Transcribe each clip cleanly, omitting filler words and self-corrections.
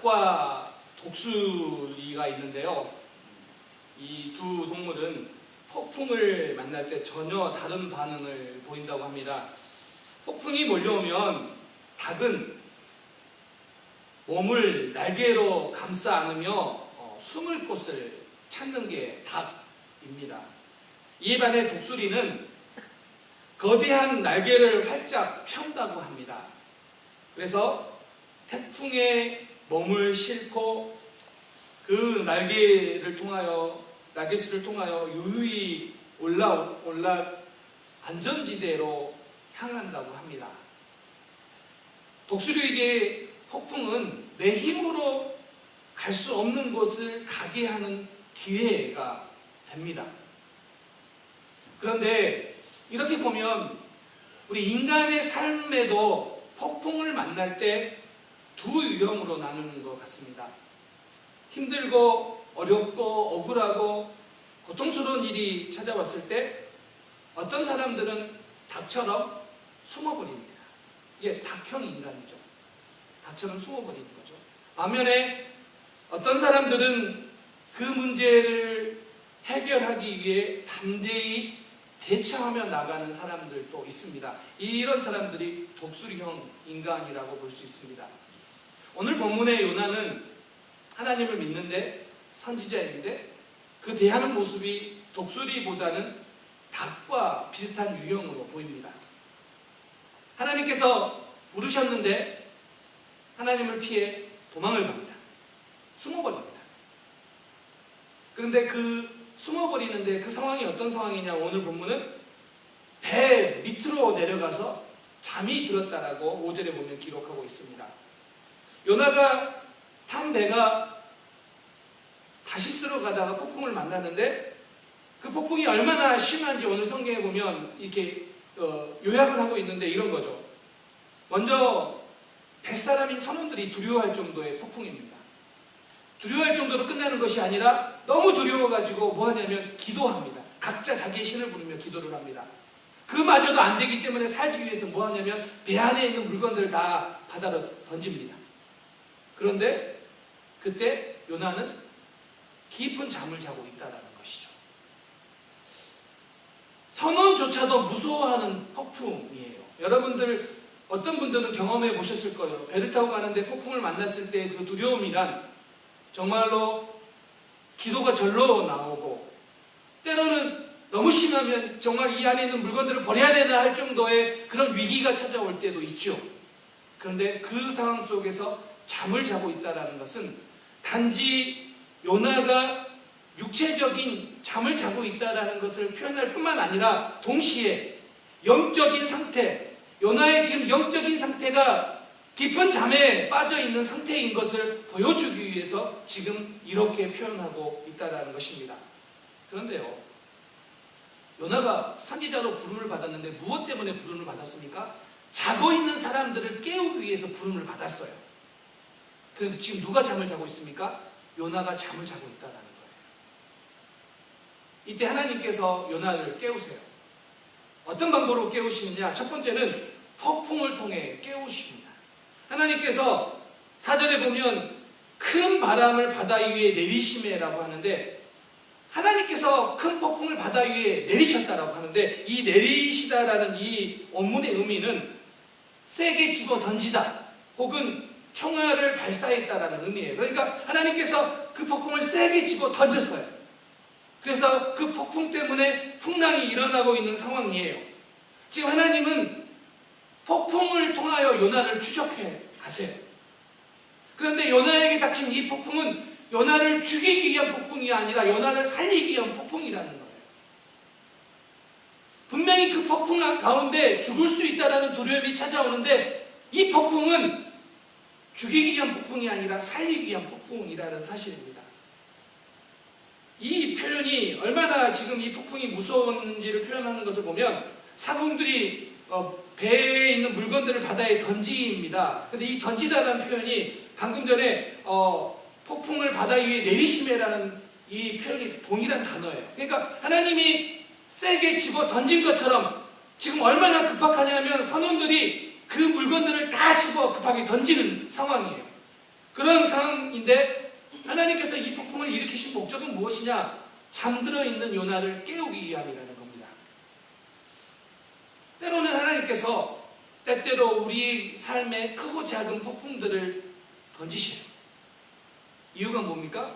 닭과 독수리가 있는데요. 이 두 동물은 폭풍을 만날 때 전혀 다른 반응을 보인다고 합니다. 폭풍이 몰려오면 닭은 몸을 날개로 감싸 안으며 숨을 곳을 찾는 게 닭입니다. 이에 반해 독수리는 거대한 날개를 활짝 편다고 합니다. 그래서 태풍에 몸을 싣고 그 날개수를 통하여 유유히 올라 안전지대로 향한다고 합니다. 독수리에게 폭풍은 내 힘으로 갈 수 없는 곳을 가게 하는 기회가 됩니다. 그런데 이렇게 보면 우리 인간의 삶에도 폭풍을 만날 때 두 유형으로 나누는 것 같습니다. 힘들고 어렵고 억울하고 고통스러운 일이 찾아왔을 때 어떤 사람들은 닭처럼 숨어버립니다. 이게 닭형 인간이죠. 닭처럼 숨어버리는 거죠. 반면에 어떤 사람들은 그 문제를 해결하기 위해 담대히 대처하며 나가는 사람들도 있습니다. 이런 사람들이 독수리형 인간이라고 볼 수 있습니다. 오늘 본문의 요나는 하나님을 믿는데 선지자인데 그 대하는 모습이 독수리보다는 닭과 비슷한 유형으로 보입니다. 하나님께서 부르셨는데 하나님을 피해 도망을 갑니다. 숨어버립니다. 그런데 그 숨어버리는데 그 상황이 어떤 상황이냐, 오늘 본문은 배 밑으로 내려가서 잠이 들었다라고 5절에 보면 기록하고 있습니다. 요나가 탄 배가 다시스로 가다가 폭풍을 만났는데 그 폭풍이 얼마나 심한지 오늘 성경에 보면 이렇게 요약을 하고 있는데 이런 거죠. 먼저 뱃사람인 선원들이 두려워할 정도의 폭풍입니다. 두려워할 정도로 끝나는 것이 아니라 너무 두려워가지고 뭐 하냐면 기도합니다. 각자 자기의 신을 부르며 기도를 합니다. 그마저도 안 되기 때문에 살기 위해서 뭐 하냐면 배 안에 있는 물건들을 다 바다로 던집니다. 그런데 그때 요나는 깊은 잠을 자고 있다는 것이죠. 선원조차도 무서워하는 폭풍이에요. 여러분들 어떤 분들은 경험해 보셨을 거예요. 배를 타고 가는데 폭풍을 만났을 때 그 두려움이란 정말로 기도가 절로 나오고 때로는 너무 심하면 정말 이 안에 있는 물건들을 버려야 되나 할 정도의 그런 위기가 찾아올 때도 있죠. 그런데 그 상황 속에서 잠을 자고 있다는 것은 단지 요나가 육체적인 잠을 자고 있다는 것을 표현할 뿐만 아니라 동시에 영적인 상태, 요나의 지금 영적인 상태가 깊은 잠에 빠져 있는 상태인 것을 보여주기 위해서 지금 이렇게 표현하고 있다는 것입니다. 그런데요, 요나가 선지자로 부름을 받았는데 무엇 때문에 부름을 받았습니까? 자고 있는 사람들을 깨우기 위해서 부름을 받았어요. 그런데 지금 누가 잠을 자고 있습니까? 요나가 잠을 자고 있다는 거예요. 이때 하나님께서 요나를 깨우세요. 어떤 방법으로 깨우시느냐? 첫 번째는 폭풍을 통해 깨우십니다. 하나님께서 4절에 보면 큰 바람을 바다 위에 내리시매라고 하는데 하나님께서 큰 폭풍을 바다 위에 내리셨다라고 하는데 이 내리시다라는 이 원문의 의미는 세게 집어 던지다 혹은 총알을 발사했다라는 의미예요. 그러니까 하나님께서 그 폭풍을 세게 집어 던졌어요. 그래서 그 폭풍 때문에 풍랑이 일어나고 있는 상황이에요. 지금 하나님은 폭풍을 통하여 요나를 추적해 가세요. 그런데 요나에게 닥친 이 폭풍은 요나를 죽이기 위한 폭풍이 아니라 요나를 살리기 위한 폭풍이라는 거예요. 분명히 그 폭풍 가운데 죽을 수 있다는 두려움이 찾아오는데 이 폭풍은 죽이기 위한 폭풍이 아니라 살리기 위한 폭풍이라는 사실입니다. 이 표현이 얼마나 지금 이 폭풍이 무서웠는지를 표현하는 것을 보면 사공들이 배에 있는 물건들을 바다에 던집니다. 그런데 이 던지다라는 표현이 방금 전에 폭풍을 바다 위에 내리시매라는 이 표현이 동일한 단어예요. 그러니까 하나님이 세게 집어 던진 것처럼 지금 얼마나 급박하냐면 선원들이 그 물건들을 다 집어 급하게 던지는 상황이에요. 그런 상황인데 하나님께서 이 폭풍을 일으키신 목적은 무엇이냐? 잠들어 있는 요나를 깨우기 위함이라는 겁니다. 때로는 하나님께서 때때로 우리 삶에 크고 작은 폭풍들을 던지시는 이유가 뭡니까?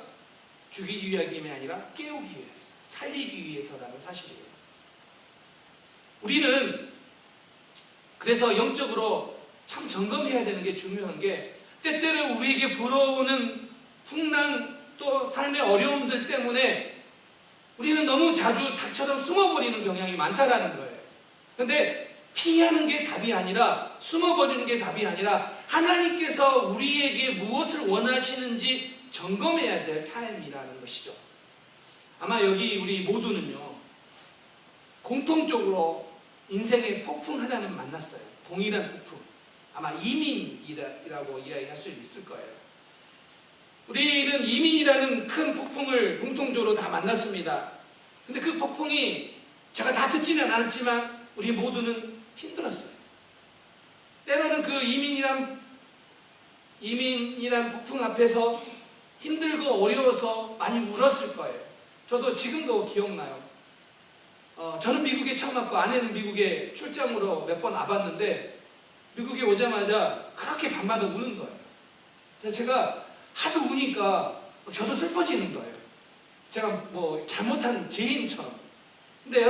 죽이기 위함이 아니라 깨우기 위해서, 살리기 위해서라는 사실이에요. 우리는 그래서 영적으로 참 점검해야 되는 게 중요한 게, 때때로 우리에게 불어오는 풍랑 또 삶의 어려움들 때문에 우리는 너무 자주 닭처럼 숨어버리는 경향이 많다라는 거예요. 그런데 피하는 게 답이 아니라, 숨어버리는 게 답이 아니라 하나님께서 우리에게 무엇을 원하시는지 점검해야 될 타임이라는 것이죠. 아마 여기 우리 모두는요, 공통적으로 인생의 폭풍 하나는 만났어요. 동일한 폭풍. 아마 이민이라고 이야기할 수 있을 거예요. 우리는 이민이라는 큰 폭풍을 공통적으로 다 만났습니다. 근데 그 폭풍이 제가 다 듣지는 않았지만 우리 모두는 힘들었어요. 때로는 그 이민이란 폭풍 앞에서 힘들고 어려워서 많이 울었을 거예요. 저도 지금도 기억나요. 저는 미국에 처음 왔고 아내는 미국에 출장으로 몇 번 와봤는데 미국에 오자마자 그렇게 밤마다 우는 거예요. 그래서 제가 하도 우니까 저도 슬퍼지는 거예요. 제가 뭐 잘못한 죄인처럼. 근데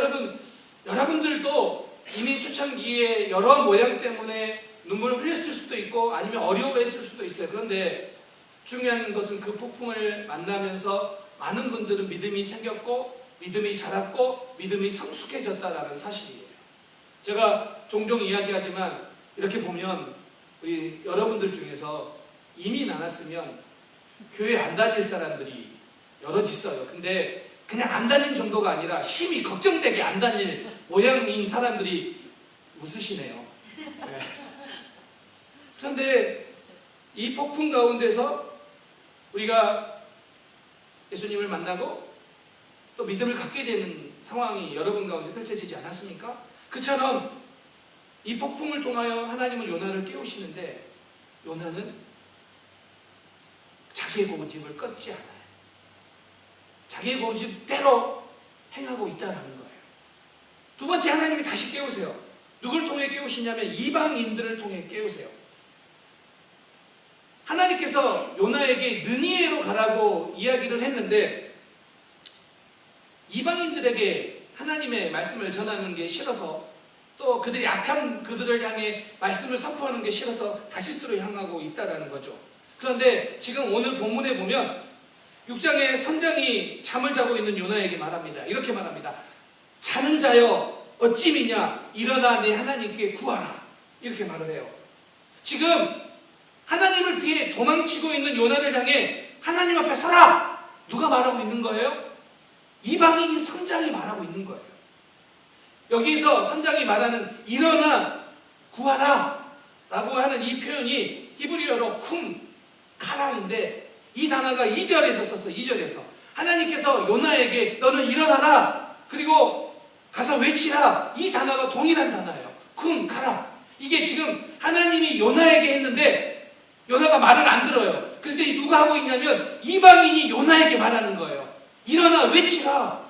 여러분들도 이민 초창기에 여러 모양 때문에 눈물을 흘렸을 수도 있고 아니면 어려워했을 수도 있어요. 그런데 중요한 것은 그 폭풍을 만나면서 많은 분들은 믿음이 생겼고 믿음이 자랐고 믿음이 성숙해졌다라는 사실이에요. 제가 종종 이야기하지만 이렇게 보면 우리 여러분들 중에서 이민 안 왔으면 교회 안 다닐 사람들이 여럿 있어요. 근데 그냥 안 다닌 정도가 아니라 심히 걱정되게 안 다닐 모양인 사람들이 웃으시네요. 네. 그런데 이 폭풍 가운데서 우리가 예수님을 만나고 또 믿음을 갖게 되는 상황이 여러분 가운데 펼쳐지지 않았습니까? 그처럼 이 폭풍을 통하여 하나님은 요나를 깨우시는데 요나는 자기의 고집을 꺾지 않아요. 자기의 고집대로 행하고 있다는 거예요. 두 번째, 하나님이 다시 깨우세요. 누굴 통해 깨우시냐면 이방인들을 통해 깨우세요. 하나님께서 요나에게 느니에로 가라고 이야기를 했는데 이방인들에게 하나님의 말씀을 전하는 게 싫어서 또 그들이 악한 그들을 향해 말씀을 선포하는 게 싫어서 다시스로 향하고 있다는 거죠. 그런데 지금 오늘 본문에 보면 6장에 선장이 잠을 자고 있는 요나에게 말합니다. 이렇게 말합니다. 자는 자여 어찌 미냐, 일어나 내 하나님께 구하라. 이렇게 말을 해요. 지금 하나님을 피해 도망치고 있는 요나를 향해 하나님 앞에 서라! 누가 말하고 있는 거예요? 이방인이 선장이 말하고 있는 거예요. 여기서 선장이 말하는 일어나 구하라 라고 하는 이 표현이 히브리어로 쿰 카라인데 이 단어가 2절에서 썼어요. 2절에서 하나님께서 요나에게 너는 일어나라 그리고 가서 외치라. 이 단어가 동일한 단어예요. 쿰 카라. 이게 지금 하나님이 요나에게 했는데 요나가 말을 안 들어요. 그런데 누가 하고 있냐면 이방인이 요나에게 말하는 거예요. 일어나 외치라.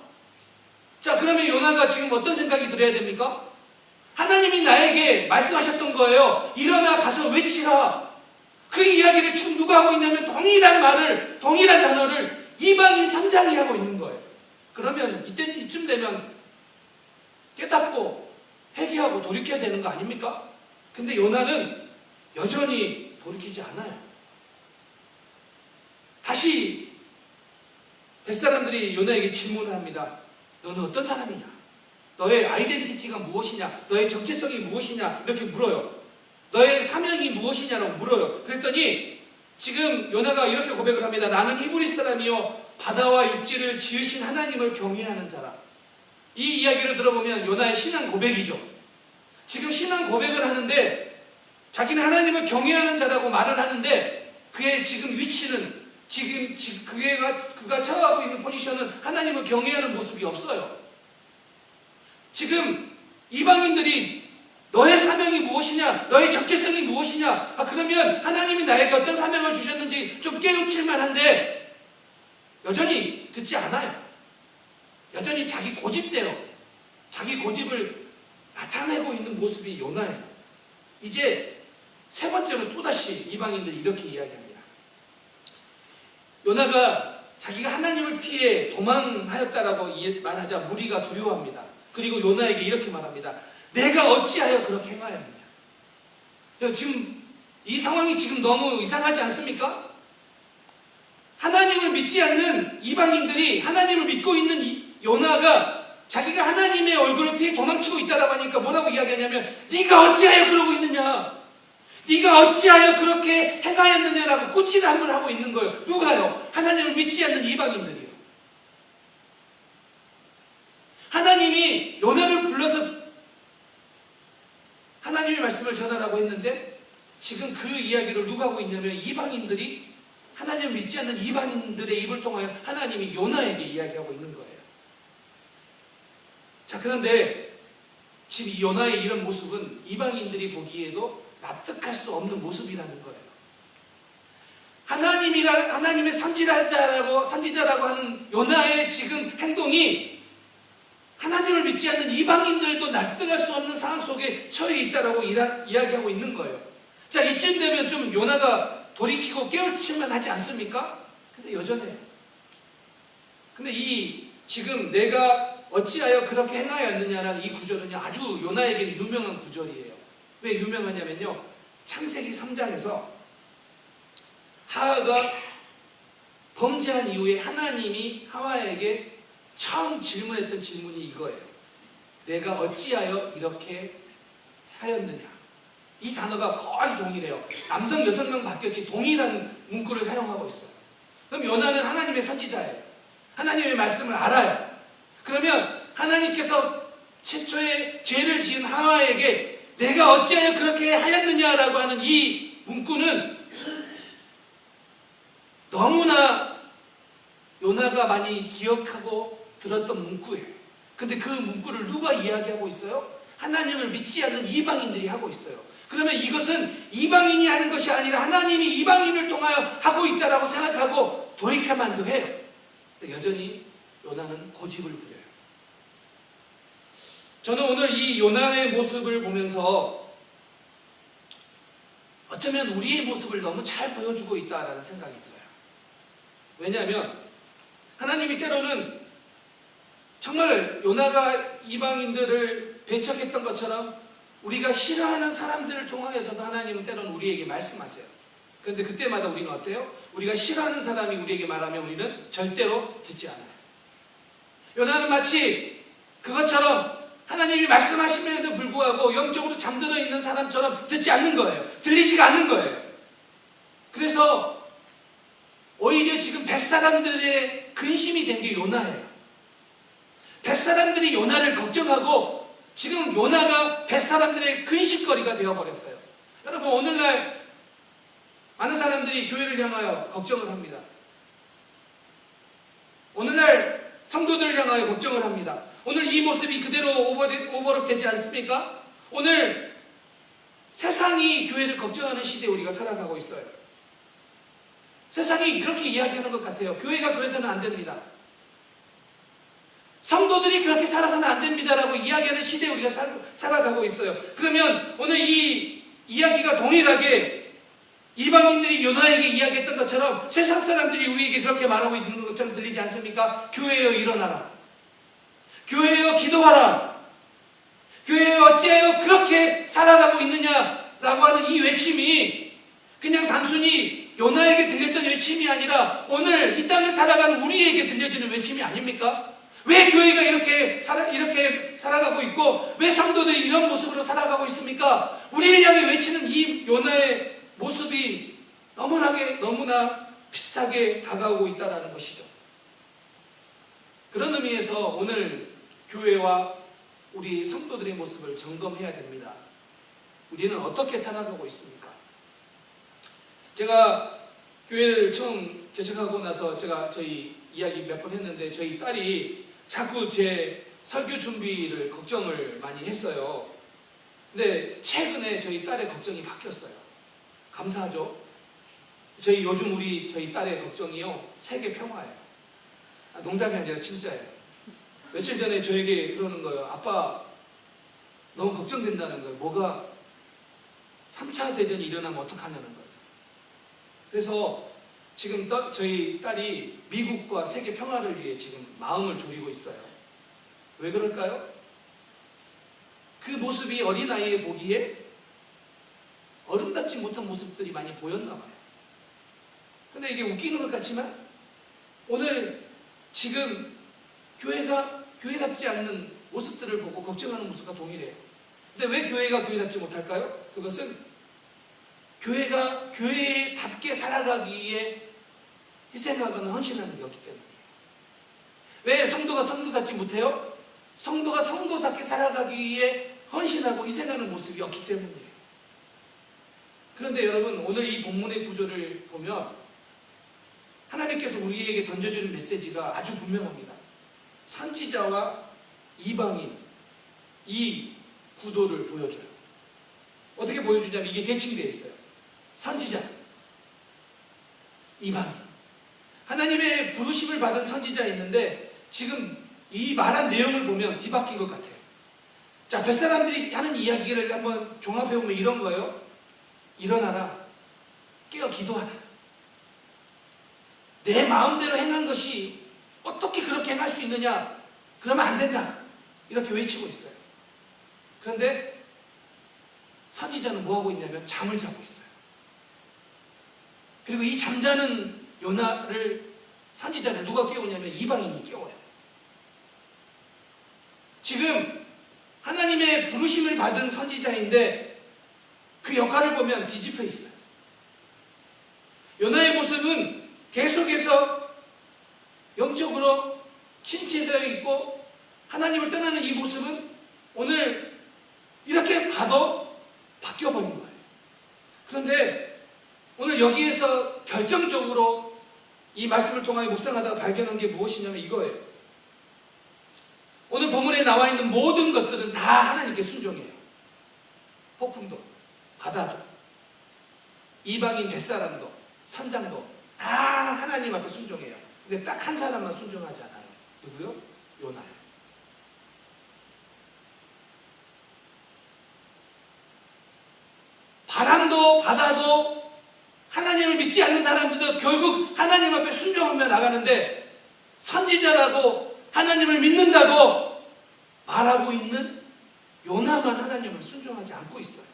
자, 그러면 요나가 지금 어떤 생각이 들어야 됩니까? 하나님이 나에게 말씀하셨던 거예요. 일어나 가서 외치라. 그 이야기를 지금 누가 하고 있냐면 동일한 말을, 동일한 단어를 이방인 선장이 하고 있는 거예요. 그러면 이쯤 되면 깨닫고 회개하고 돌이켜야 되는 거 아닙니까? 근데 요나는 여전히 돌이키지 않아요. 다시 뱃사람들이 요나에게 질문을 합니다. 너는 어떤 사람이냐? 너의 아이덴티티가 무엇이냐? 너의 정체성이 무엇이냐? 이렇게 물어요. 너의 사명이 무엇이냐라고 물어요. 그랬더니 지금 요나가 이렇게 고백을 합니다. 나는 히브리 사람이요 바다와 육지를 지으신 하나님을 경외하는 자라. 이 이야기를 들어보면 요나의 신앙 고백이죠. 지금 신앙 고백을 하는데 자기는 하나님을 경외하는 자라고 말을 하는데 그의 지금 위치는 지금 그가 처하고 있는 포지션은 하나님을 경외하는 모습이 없어요. 지금 이방인들이 너의 사명이 무엇이냐? 너의 적재성이 무엇이냐? 그러면 하나님이 나에게 어떤 사명을 주셨는지 좀 깨우칠 만한데 여전히 듣지 않아요. 여전히 자기 고집대로 자기 고집을 나타내고 있는 모습이 요나예요. 이제 세 번째로 또다시 이방인들이 이렇게 이야기합니다. 요나가 자기가 하나님을 피해 도망하였다라고 말하자 무리가 두려워합니다. 그리고 요나에게 이렇게 말합니다. 내가 어찌하여 그렇게 행하였느냐. 지금 이 상황이 지금 너무 이상하지 않습니까? 하나님을 믿지 않는 이방인들이 하나님을 믿고 있는 요나가 자기가 하나님의 얼굴을 피해 도망치고 있다라고 하니까 뭐라고 이야기하냐면 네가 어찌하여 그러고 있느냐. 네가 어찌하여 그렇게 행하였느냐라고 꾸지람을 하고 있는 거예요. 누가요? 하나님을 믿지 않는 이방인들이요. 하나님이 요나를 불러서 하나님의 말씀을 전하라고 했는데 지금 그 이야기를 누가 하고 있냐면 이방인들이 하나님을 믿지 않는 이방인들의 입을 통하여 하나님이 요나에게 이야기하고 있는 거예요. 자, 그런데 지금 이 요나의 이런 모습은 이방인들이 보기에도 납득할 수 없는 모습이라는 거예요. 하나님의 선지자라고 하는 요나의 지금 행동이 하나님을 믿지 않는 이방인들도 납득할 수 없는 상황 속에 처해 있다라고 이야기하고 있는 거예요. 자, 이쯤 되면 좀 요나가 돌이키고 깨우치면 하지 않습니까? 근데 여전해요. 근데 지금 내가 어찌하여 그렇게 행하였느냐라는 이 구절은요, 아주 요나에게는 유명한 구절이에요. 왜 유명하냐면요, 창세기 3장에서 하와가 범죄한 이후에 하나님이 하와에게 처음 질문했던 질문이 이거예요. 내가 어찌하여 이렇게 하였느냐. 이 단어가 거의 동일해요. 남성, 여성명 바뀌었지 동일한 문구를 사용하고 있어요. 그럼 요나는 하나님의 선지자예요. 하나님의 말씀을 알아요. 그러면 하나님께서 최초에 죄를 지은 하와에게 내가 어찌하여 그렇게 하였느냐라고 하는 이 문구는 너무나 요나가 많이 기억하고 들었던 문구예요. 근데 그 문구를 누가 이야기하고 있어요? 하나님을 믿지 않는 이방인들이 하고 있어요. 그러면 이것은 이방인이 하는 것이 아니라 하나님이 이방인을 통하여 하고 있다라고 생각하고 돌이켜만도 해요. 근데 여전히 요나는 고집을 부려요. 저는 오늘 이 요나의 모습을 보면서 어쩌면 우리의 모습을 너무 잘 보여주고 있다라는 생각이 들어요. 왜냐하면 하나님이 때로는 정말 요나가 이방인들을 배척했던 것처럼 우리가 싫어하는 사람들을 통하여서도 하나님은 때로는 우리에게 말씀하세요. 그런데 그때마다 우리는 어때요? 우리가 싫어하는 사람이 우리에게 말하면 우리는 절대로 듣지 않아요. 요나는 마치 그것처럼 하나님이 말씀하심에도 불구하고 영적으로 잠들어 있는 사람처럼 듣지 않는 거예요. 들리지가 않는 거예요. 그래서 오히려 지금 뱃사람들의 근심이 된 게 요나예요. 뱃사람들이 요나를 걱정하고 지금 요나가 뱃사람들의 근심거리가 되어버렸어요. 여러분, 오늘날 많은 사람들이 교회를 향하여 걱정을 합니다. 오늘날 성도들을 향하여 걱정을 합니다. 오늘 이 모습이 그대로 오버랩 되지 않습니까? 오늘 세상이 교회를 걱정하는 시대에 우리가 살아가고 있어요. 세상이 그렇게 이야기하는 것 같아요. 교회가 그래서는 안 됩니다. 성도들이 그렇게 살아서는 안 됩니다라고 이야기하는 시대에 우리가 살아가고 있어요. 그러면 오늘 이 이야기가 동일하게 이방인들이 요나에게 이야기했던 것처럼 세상 사람들이 우리에게 그렇게 말하고 있는 것처럼 들리지 않습니까? 교회여 일어나라. 교회여 기도하라. 교회여 어찌하여 그렇게 살아가고 있느냐라고 하는 이 외침이 그냥 단순히 요나에게 들렸던 외침이 아니라 오늘 이 땅을 살아가는 우리에게 들려지는 외침이 아닙니까? 왜 교회가 이렇게 살아가고 있고 왜 성도들이 이런 모습으로 살아가고 있습니까? 우리를 향해 외치는 이 요나의 모습이 너무나 비슷하게 다가오고 있다는 것이죠. 그런 의미에서 오늘 교회와 우리 성도들의 모습을 점검해야 됩니다. 우리는 어떻게 살아가고 있습니까? 제가 교회를 처음 개척하고 나서 제가 저희 이야기 몇 번 했는데 저희 딸이 자꾸 제 설교 준비를 걱정을 많이 했어요. 근데 최근에 저희 딸의 걱정이 바뀌었어요. 감사하죠? 저희 딸의 걱정이요, 세계 평화예요. 농담이 아니라 진짜예요. 며칠 전에 저에게 그러는 거예요. 아빠, 너무 걱정된다는 거예요. 뭐가 3차 대전이 일어나면 어떡하냐는 거예요. 그래서 지금 저희 딸이 미국과 세계 평화를 위해 지금 마음을 졸이고 있어요. 왜 그럴까요? 그 모습이 어린아이에 보기에 아름답지 못한 모습들이 많이 보였나 봐요. 근데 이게 웃기는 것 같지만 오늘 지금 교회가 교회답지 않는 모습들을 보고 걱정하는 모습과 동일해요. 근데 왜 교회가 교회답지 못할까요? 그것은 교회가 교회답게 살아가기 위해 희생하거나 헌신하는 게 없기 때문이에요. 왜 성도가 성도답지 못해요? 성도가 성도답게 살아가기 위해 헌신하고 희생하는 모습이 없기 때문이에요. 그런데 여러분, 오늘 이 본문의 구조를 보면 하나님께서 우리에게 던져주는 메시지가 아주 분명합니다. 선지자와 이방인, 이 구도를 보여줘요. 어떻게 보여주냐면 이게 대칭되어 있어요. 선지자, 이방인. 하나님의 부르심을 받은 선지자 있는데 지금 이 말한 내용을 보면 뒤바뀐 것 같아요. 자, 뱃사람들이 하는 이야기를 한번 종합해보면 이런 거예요. 일어나라, 깨어 기도하라. 내 마음대로 행한 것이 어떻게 그렇게 행할 수 있느냐? 그러면 안 된다. 이렇게 외치고 있어요. 그런데 선지자는 뭐하고 있냐면 잠을 자고 있어요. 그리고 이 잠자는 선지자를 누가 깨우냐면 이방인이 깨워요. 지금 하나님의 부르심을 받은 선지자인데 그 역할을 보면 뒤집혀 있어요. 요나의 모습은 계속해서 영적으로 침체되어 있고 하나님을 떠나는 이 모습은 오늘 이렇게 봐도 바뀌어버린 거예요. 그런데 오늘 여기에서 결정적으로 이 말씀을 통하여 묵상하다가 발견한 게 무엇이냐면 이거예요. 오늘 본문에 나와 있는 모든 것들은 다 하나님께 순종해요. 폭풍도, 바다도, 이방인 뱃사람도, 선장도 다 하나님 앞에 순종해요. 근데 딱 한 사람만 순종하지 않아요. 누구요? 요나요. 바람도 바다도 하나님을 믿지 않는 사람들도 결국 하나님 앞에 순종하며 나가는데 선지자라고 하나님을 믿는다고 말하고 있는 요나만 하나님을 순종하지 않고 있어요.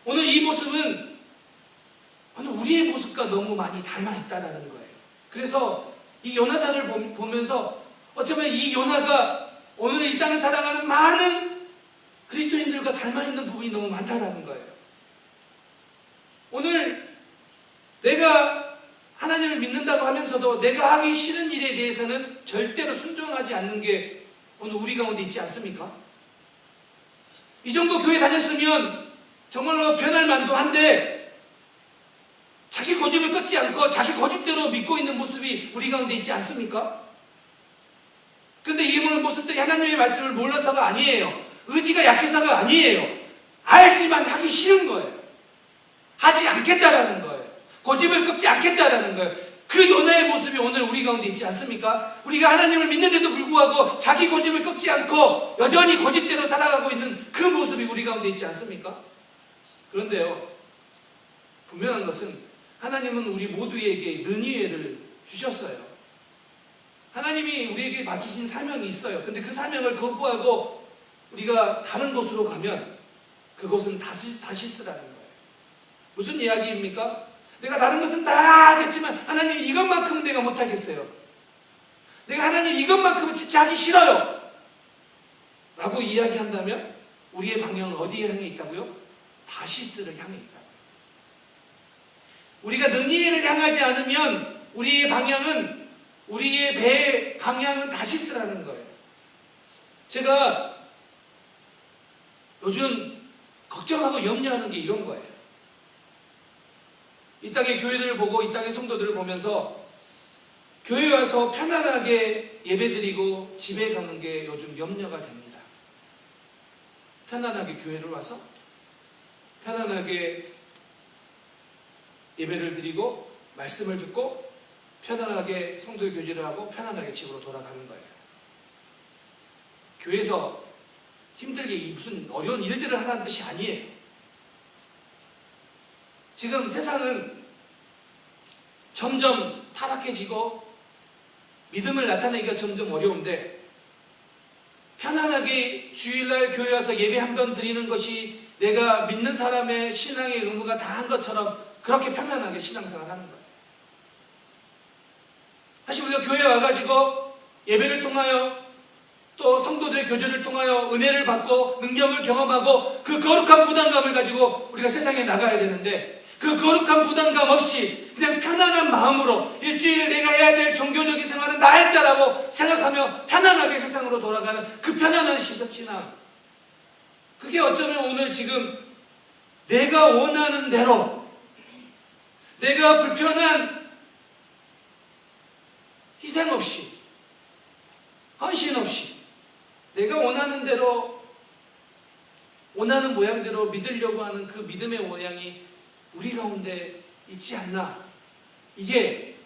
오늘 이 모습은 오늘 우리의 모습과 너무 많이 닮아 있다는 거예요. 그래서 이 요나사를 보면서 어쩌면 이 요나가 오늘 이 땅을 살아가는 많은 그리스도인들과 닮아 있는 부분이 너무 많다는 거예요. 오늘 내가 하나님을 믿는다고 하면서도 내가 하기 싫은 일에 대해서는 절대로 순종하지 않는 게 오늘 우리 가운데 있지 않습니까? 이 정도 교회 다녔으면 정말로 변할 만도 한데 자기 고집을 꺾지 않고 자기 고집대로 믿고 있는 모습이 우리 가운데 있지 않습니까? 그런데 이 모습들이 하나님의 말씀을 몰라서가 아니에요. 의지가 약해서가 아니에요. 알지만 하기 싫은 거예요. 하지 않겠다라는 거예요. 고집을 꺾지 않겠다라는 거예요. 그 요나의 모습이 오늘 우리 가운데 있지 않습니까? 우리가 하나님을 믿는데도 불구하고 자기 고집을 꺾지 않고 여전히 고집대로 살아가고 있는 그 모습이 우리 가운데 있지 않습니까? 그런데요, 분명한 것은 하나님은 우리 모두에게 능의회를 주셨어요. 하나님이 우리에게 맡기신 사명이 있어요. 근데 그 사명을 거부하고 우리가 다른 곳으로 가면 그곳은 다시스라는 거예요. 무슨 이야기입니까? 내가 다른 것은 다 하겠지만 하나님 이것만큼은 내가 못하겠어요. 내가 하나님 이것만큼은 진짜 하기 싫어요. 라고 이야기한다면 우리의 방향은 어디에 향해 있다고요? 다시스를 향해 있다고요. 우리가 능이를 향하지 않으면 우리의 방향은 우리의 배의 방향은 다시스라는 거예요. 제가 요즘 걱정하고 염려하는 게 이런 거예요. 이 땅의 교회들을 보고 이 땅의 성도들을 보면서 교회 와서 편안하게 예배드리고 집에 가는 게 요즘 염려가 됩니다. 편안하게 교회를 와서 편안하게 예배를 드리고 말씀을 듣고 편안하게 성도의 교제를 하고 편안하게 집으로 돌아가는 거예요. 교회에서 힘들게 무슨 어려운 일들을 하라는 뜻이 아니에요. 지금 세상은 점점 타락해지고 믿음을 나타내기가 점점 어려운데 편안하게 주일날 교회 와서 예배 한 번 드리는 것이 내가 믿는 사람의 신앙의 의무가 다 한 것처럼 그렇게 편안하게 신앙생활 하는 거예요. 사실 우리가 교회에 와가지고 예배를 통하여 또 성도들의 교제를 통하여 은혜를 받고 능력을 경험하고 그 거룩한 부담감을 가지고 우리가 세상에 나가야 되는데 그 거룩한 부담감 없이 그냥 편안한 마음으로 일주일에 내가 해야 될 종교적인 생활은 다 했다라고 생각하며 편안하게 세상으로 돌아가는 그 편안한 신앙, 그게 어쩌면 오늘 지금 내가 원하는 대로 내가 불편한 희생 없이 헌신 없이 내가 원하는 대로 원하는 모양대로 믿으려고 하는 그 믿음의 모양이 우리 가운데 있지 않나. 이게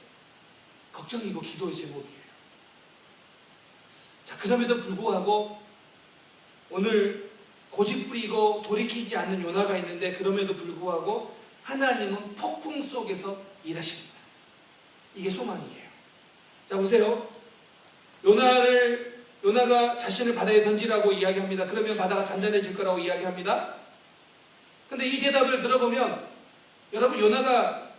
걱정이고 기도의 제목이에요. 자, 그럼에도 불구하고 오늘 고집부리고 돌이키지 않는 요나가 있는데 그럼에도 불구하고 하나님은 폭풍 속에서 일하십니다. 이게 소망이에요. 자, 보세요. 요나가 자신을 바다에 던지라고 이야기합니다. 그러면 바다가 잔잔해질 거라고 이야기합니다. 근데 이 대답을 들어보면 여러분, 요나가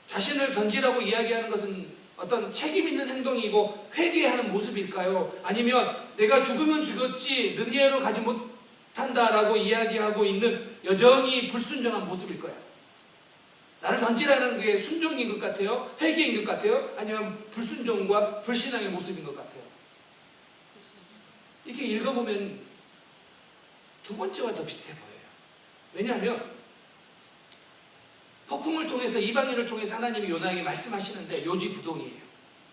자신을 던지라고 이야기하는 것은 어떤 책임 있는 행동이고 회개하는 모습일까요? 아니면 내가 죽으면 죽었지 능예로 가지 못한다라고 이야기하고 있는 여전히 불순종한 모습일까요? 나를 던지라는 게 순종인 것 같아요? 회개인 것 같아요? 아니면 불순종과 불신앙의 모습인 것 같아요? 이렇게 읽어보면 두 번째와 더 비슷해 보여요. 왜냐하면 폭풍을 통해서 이방인을 통해서 하나님이 요나에게 말씀하시는데 요지부동이에요.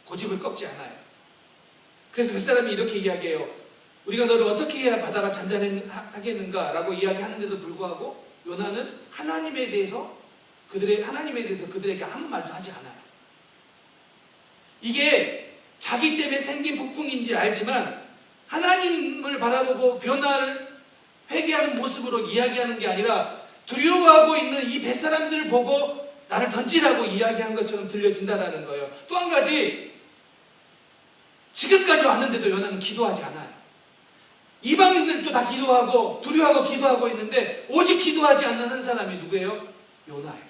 고집을 꺾지 않아요. 그래서 그 사람이 이렇게 이야기해요. 우리가 너를 어떻게 해야 바다가 잔잔하겠는가 라고 이야기하는데도 불구하고 요나는 하나님에 대해서 그들에게 아무 말도 하지 않아요. 이게 자기 때문에 생긴 폭풍인지 알지만 하나님을 바라보고 변화를 회개하는 모습으로 이야기하는 게 아니라 두려워하고 있는 이 뱃사람들을 보고 나를 던지라고 이야기한 것처럼 들려진다는 거예요. 또 한 가지, 지금까지 왔는데도 요나는 기도하지 않아요. 이방인들도 다 기도하고 두려워하고 기도하고 있는데 오직 기도하지 않는 한 사람이 누구예요? 요나예요.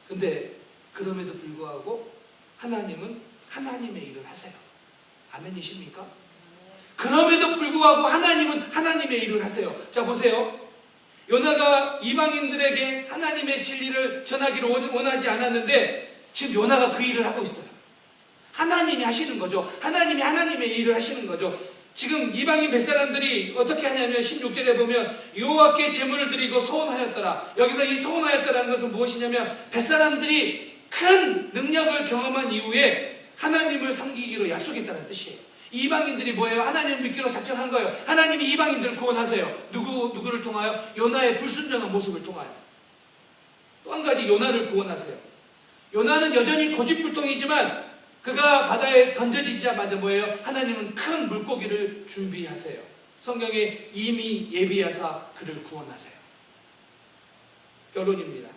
근데 그럼에도 불구하고 하나님은 하나님의 일을 하세요. 아멘이십니까? 그럼에도 불구하고 하나님은 하나님의 일을 하세요. 자, 보세요. 요나가 이방인들에게 하나님의 진리를 전하기를 원하지 않았는데 지금 요나가 그 일을 하고 있어요. 하나님이 하시는 거죠. 하나님이 하나님의 일을 하시는 거죠. 지금 이방인 뱃사람들이 어떻게 하냐면 16절에 보면 여호와께 제물을 드리고 소원하였더라. 여기서 이 소원하였더라는 것은 무엇이냐면 뱃사람들이 큰 능력을 경험한 이후에 하나님을 섬기기로 약속했다는 뜻이에요. 이방인들이 뭐예요? 하나님을 믿기로 작정한 거예요. 하나님이 이방인들을 구원하세요. 누구를 통하여? 요나의 불순종한 모습을 통하여. 또 한 가지, 요나를 구원하세요. 요나는 여전히 고집불통이지만 그가 바다에 던져지자마자 뭐예요? 하나님은 큰 물고기를 준비하세요. 성경에 이미 예비하사 그를 구원하세요. 결론입니다.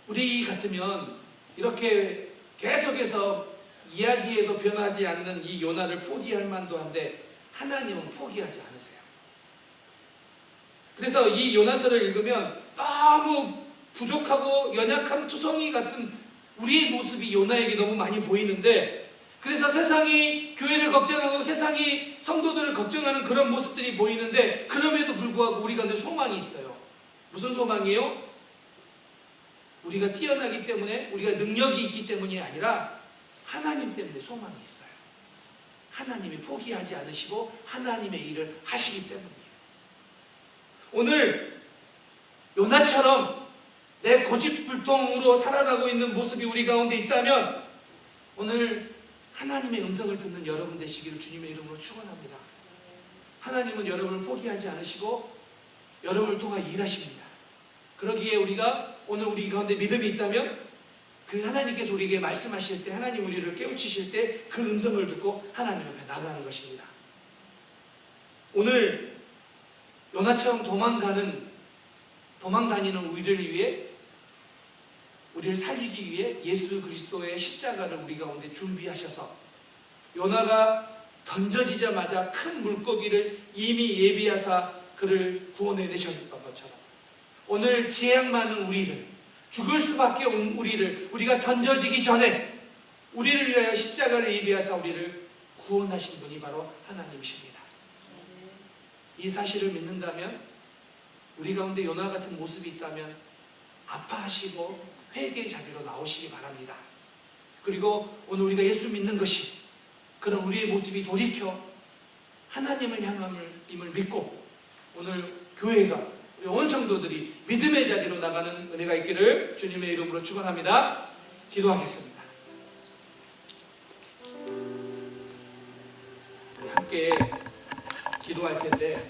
우리 같으면 이렇게 계속해서 이야기에도 변하지 않는 이 요나를 포기할 만도 한데 하나님은 포기하지 않으세요. 그래서 이 요나서를 읽으면 너무 부족하고 연약한 투성이 같은 우리의 모습이 요나에게 너무 많이 보이는데, 그래서 세상이 교회를 걱정하고 세상이 성도들을 걱정하는 그런 모습들이 보이는데 그럼에도 불구하고 우리 가운데 소망이 있어요. 무슨 소망이에요? 우리가 뛰어나기 때문에, 우리가 능력이 있기 때문이 아니라 하나님 때문에 소망이 있어요. 하나님이 포기하지 않으시고 하나님의 일을 하시기 때문이에요. 오늘 요나처럼 내 고집불통으로 살아가고 있는 모습이 우리 가운데 있다면 오늘 하나님의 음성을 듣는 여러분 되시기를 주님의 이름으로 축원합니다. 하나님은 여러분을 포기하지 않으시고 여러분을 통해 일하십니다. 그러기에 우리가 오늘 우리 가운데 믿음이 있다면 그 하나님께서 우리에게 말씀하실 때, 하나님 우리를 깨우치실 때 그 음성을 듣고 하나님 앞에 나가는 것입니다. 오늘 요나처럼 도망다니는 우리를 위해, 우리를 살리기 위해 예수 그리스도의 십자가를 우리 가운데 준비하셔서 요나가 던져지자마자 큰 물고기를 이미 예비하사 그를 구원해 내셨던 것처럼 오늘 재앙 많은 우리를, 죽을 수밖에 온 우리를, 우리가 던져지기 전에 우리를 위하여 십자가를 예비하사 우리를 구원하신 분이 바로 하나님이십니다. 이 사실을 믿는다면, 우리 가운데 요나 같은 모습이 있다면 아파하시고 회개의 자리로 나오시기 바랍니다. 그리고 오늘 우리가 예수 믿는 것이 그런 우리의 모습이 돌이켜 하나님을 향함을 믿고 오늘 교회가, 우리 온 성도들이 믿음의 자리로 나가는 은혜가 있기를 주님의 이름으로 축원합니다. 기도하겠습니다. 함께 기도할 텐데